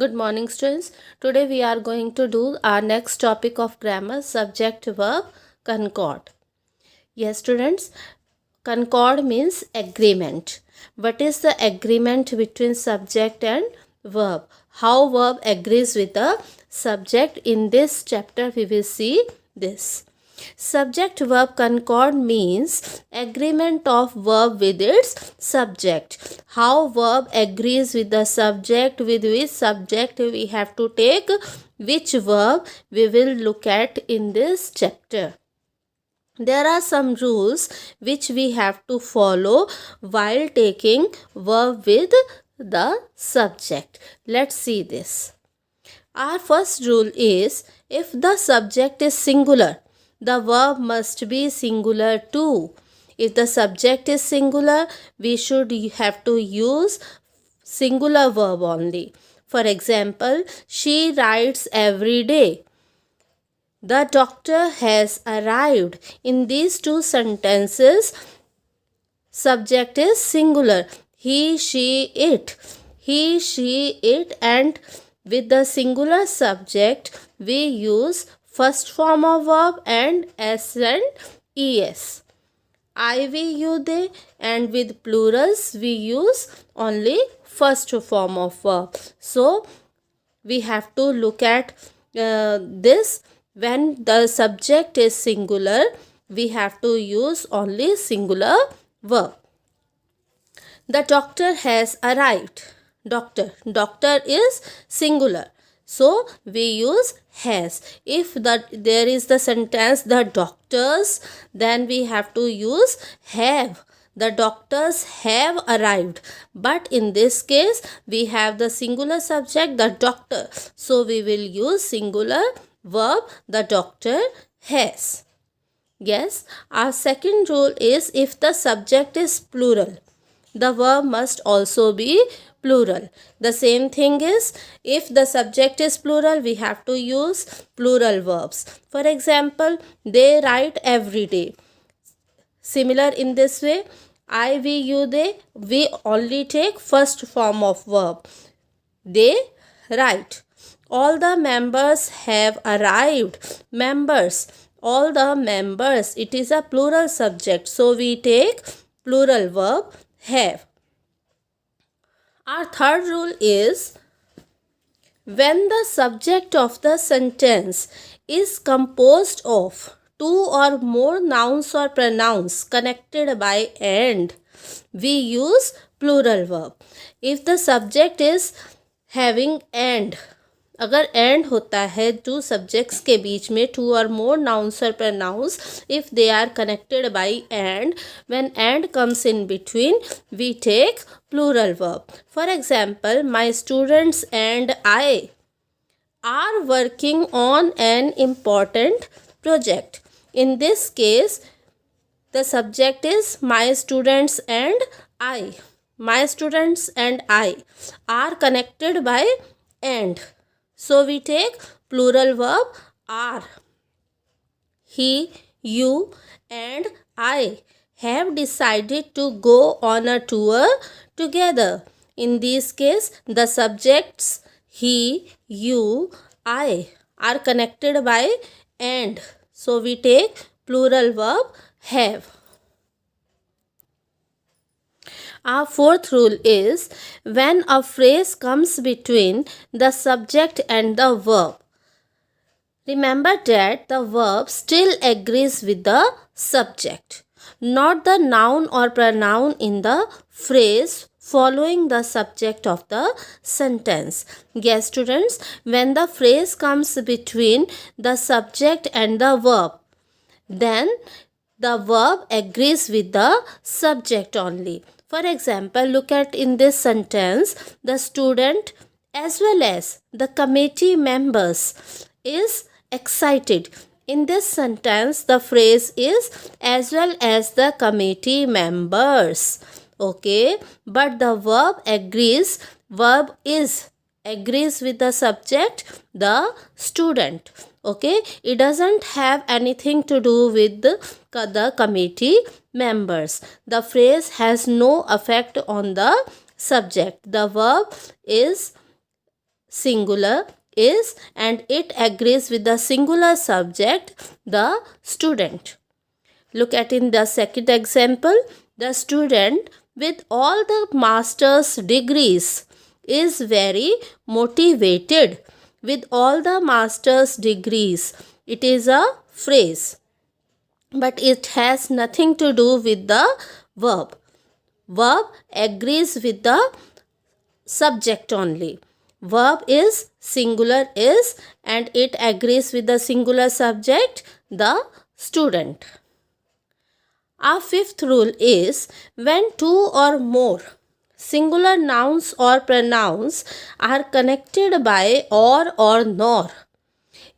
Good morning, students. Today we are going to do our next topic of grammar, subject verb concord. Yes, students, concord means agreement. What is the agreement between subject and verb? How verb agrees with the subject? In this chapter we will see this. Subject verb concord means agreement of verb with its subject. How verb agrees with the subject, with which subject we have to take which verb, we will look at in this chapter. There are some rules which we have to follow while taking verb with the subject. Let's see this. Our first rule is, if the subject is singular, the verb must be singular too. If the subject is singular, we should have to use singular verb only. For example, she writes every day. The doctor has arrived. In these two sentences, subject is singular. He, she, it. He, she, it, and with the singular subject, we use first form of verb and s and es. I, we, you, they, and with plurals, we use only first form of verb. So, we have to look at this. When the subject is singular, we have to use only singular verb. The doctor has arrived. Doctor is singular, so we use has. If there is the sentence the doctors, then we have to use have. The doctors have arrived, but in this case we have the singular subject, the doctor, so we will use singular verb, the doctor has. Yes, our second rule is, if the subject is plural, the verb must also be plural. The same thing is, if the subject is plural, we have to use plural verbs. For example, they write every day. Similar in this way, I, we, you, they, we only take first form of verb. They write. All the members have arrived. Members, all the members, it is a plural subject, so we take plural verb have. Our third rule is, when the subject of the sentence is composed of two or more nouns or pronouns connected by and, we use plural verb. If the subject is having and, अगर and होता है two subjects के बीच में, two or more nouns or pronouns, if they are connected by and, when and comes in between, we take plural verb. For example, my students and I are working on an important project. In this case the subject is my students and I. My students and I are connected by and, so we take plural verb are. He, you, and I have decided to go on a tour together. In this case, the subjects he, you, I are connected by and, so we take plural verb have. Our fourth rule is, when a phrase comes between the subject and the verb, remember that the verb still agrees with the subject, not the noun or pronoun in the phrase following the subject of the sentence. Yes, students, when the phrase comes between the subject and the verb, then the verb agrees with the subject only. For example, look at in this sentence, the student as well as the committee members is excited. In this sentence, the phrase is as well as the committee members. Okay, but the verb agrees, verb is agrees with the subject, the student. Okay, it doesn't have anything to do with the committee members. The phrase has no effect on the subject. The verb is singular is and it agrees with the singular subject, the student. Look at in the second example. The student with all the master's degrees is very motivated. With all the master's degrees. It is a phrase, but it has nothing to do with the verb. Verb agrees with the subject only. Verb is singular is and it agrees with the singular subject, the student. Our fifth rule is when two or more singular nouns or pronouns are connected by or nor,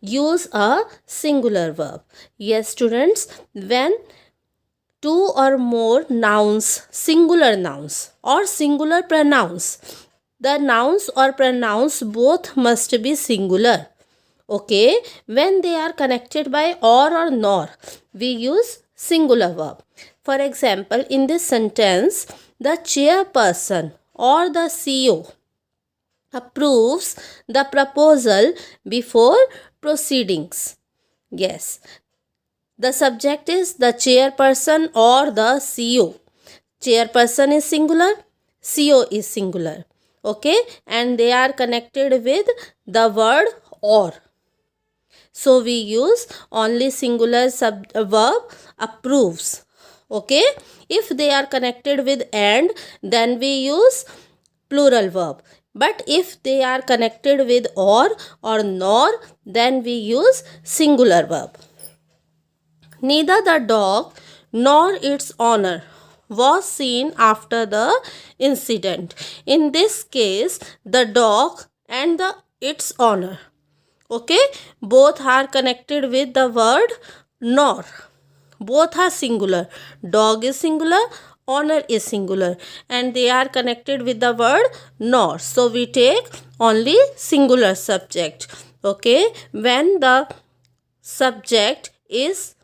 use a singular verb. Yes, students, when two or more nouns, singular nouns or singular pronouns, the nouns or pronouns both must be singular. Okay, when they are connected by or nor, we use singular verb. For example, in this sentence, the chairperson or the CEO approves the proposal before proceedings. Yes, the subject is the chairperson or the CEO. Chairperson is singular, CEO is singular. Okay, and they are connected with the word or. So we use only singular verb approves. Okay, if they are connected with and, then we use plural verb. But if they are connected with or nor, then we use singular verb. Neither the dog nor its owner was seen after the incident. In this case, the dog and its owner, okay, both are connected with the word nor. Both are singular. Dog is singular, owner is singular, and they are connected with the word nor. So we take only singular subject. Okay, when the subject is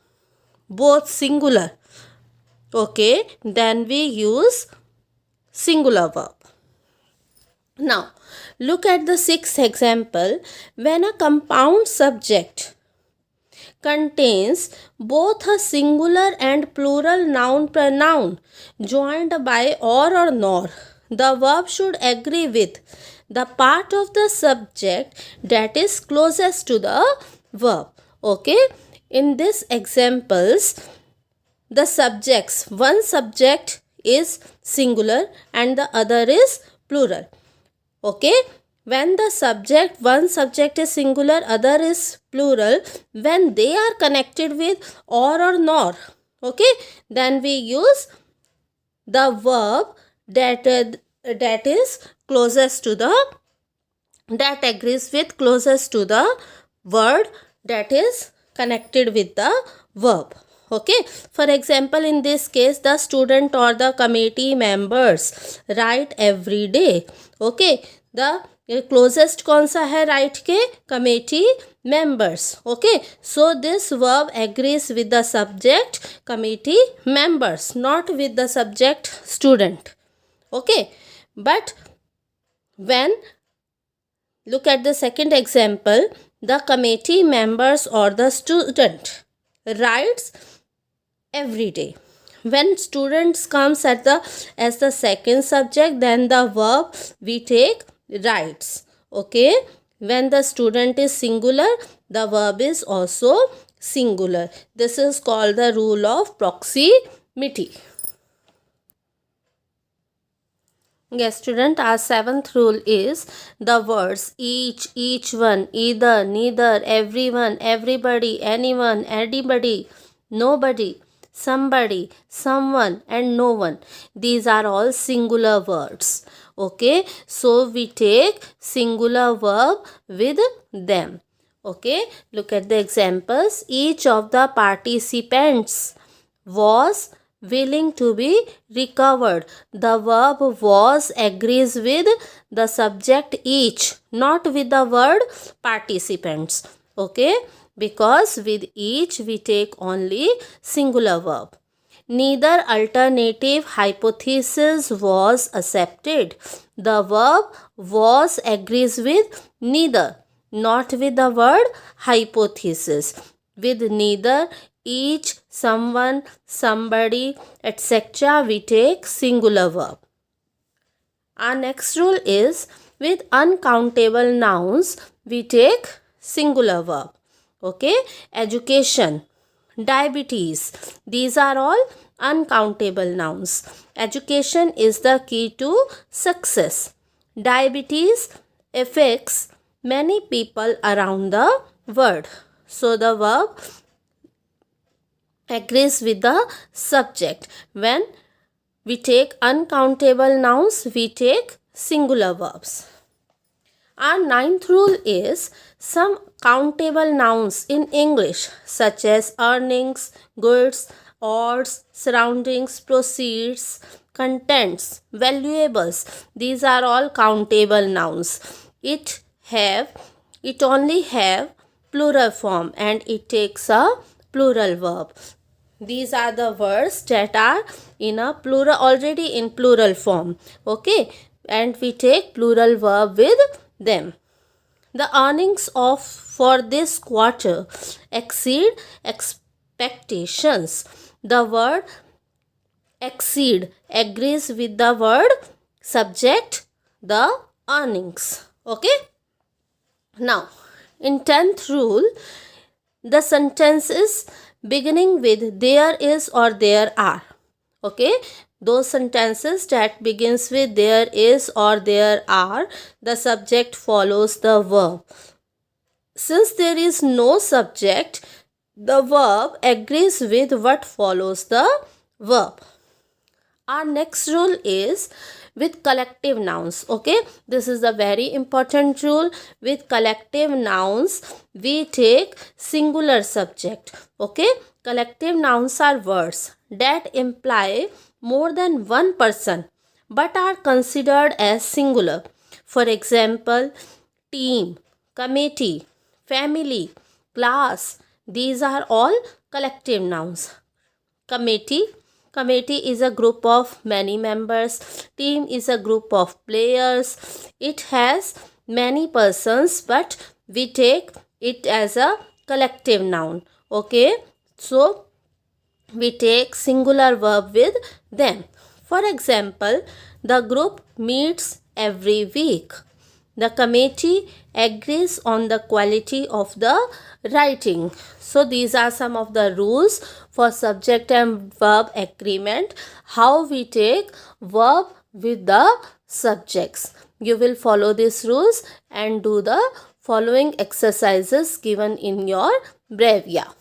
both singular, okay, then we use singular verb. Now, look at the sixth example. When a compound subject contains both a singular and plural noun pronoun joined by or nor, the verb should agree with the part of the subject that is closest to the verb. Okay, in these examples, the subjects, one subject is singular and the other is plural. Okay, when the subject, one subject is singular, other is plural, when they are connected with or nor, okay, then we use the verb that is closest to the, that agrees with closest to the word that is connected with the verb. Okay, for example, in this case, the student or the committee members write every day. Okay, the closest कौन सा है write के? Committee members. Okay, so this verb agrees with the subject committee members, not with the subject student. Okay, but when, look at the second example, the committee members or the student writes every day. When students comes at the as the second subject, then the verb we take writes. Okay, when the student is singular, the verb is also singular. This is called the rule of proximity. Yes, student, our seventh rule is the words each one, either, neither, everyone, everybody, anyone, anybody, nobody, somebody, someone, and no one. These are all singular words. Okay, so we take singular verb with them. Okay, look at the examples. Each of the participants was willing to be recovered. The verb was agrees with the subject each, not with the word participants. Okay, because with each we take only singular verb. Neither alternative hypothesis was accepted. The verb was agrees with neither, not with the word hypothesis. With neither, each, someone, somebody, etc. we take singular verb. Our next rule is with uncountable nouns we take singular verb. Okay, education, diabetes, these are all uncountable nouns. Education is the key to success. Diabetes affects many people around the world. So the verb agrees with the subject. When we take uncountable nouns, we take singular verbs. Our ninth rule is some countable nouns in English such as earnings, goods, odds, surroundings, proceeds, contents, valuables. These are all countable nouns. It only have plural form and it takes a plural verb. These are the words that are in a plural, already in plural form. Okay, and we take plural verb with them. The earnings for this quarter exceed expectations. The word exceed agrees with the word subject, the earnings. Okay. Now, in 10th rule, the sentences beginning with there is or there are. Okay, those sentences that begins with there is or there are, the subject follows the verb. Since there is no subject, the verb agrees with what follows the verb. Our next rule is with collective nouns. Okay, this is a very important rule. With collective nouns we take singular subject. Okay, collective nouns are words that imply more than one person but are considered as singular. For example, team, committee, family, class, these are all collective nouns. Committee is a group of many members. Team is a group of players. It has many persons but we take it as a collective noun. Okay, so we take singular verb with them. For example, the group meets every week. The committee agrees on the quality of the writing. So these are some of the rules for subject and verb agreement. How we take verb with the subjects. You will follow these rules and do the following exercises given in your Brevia.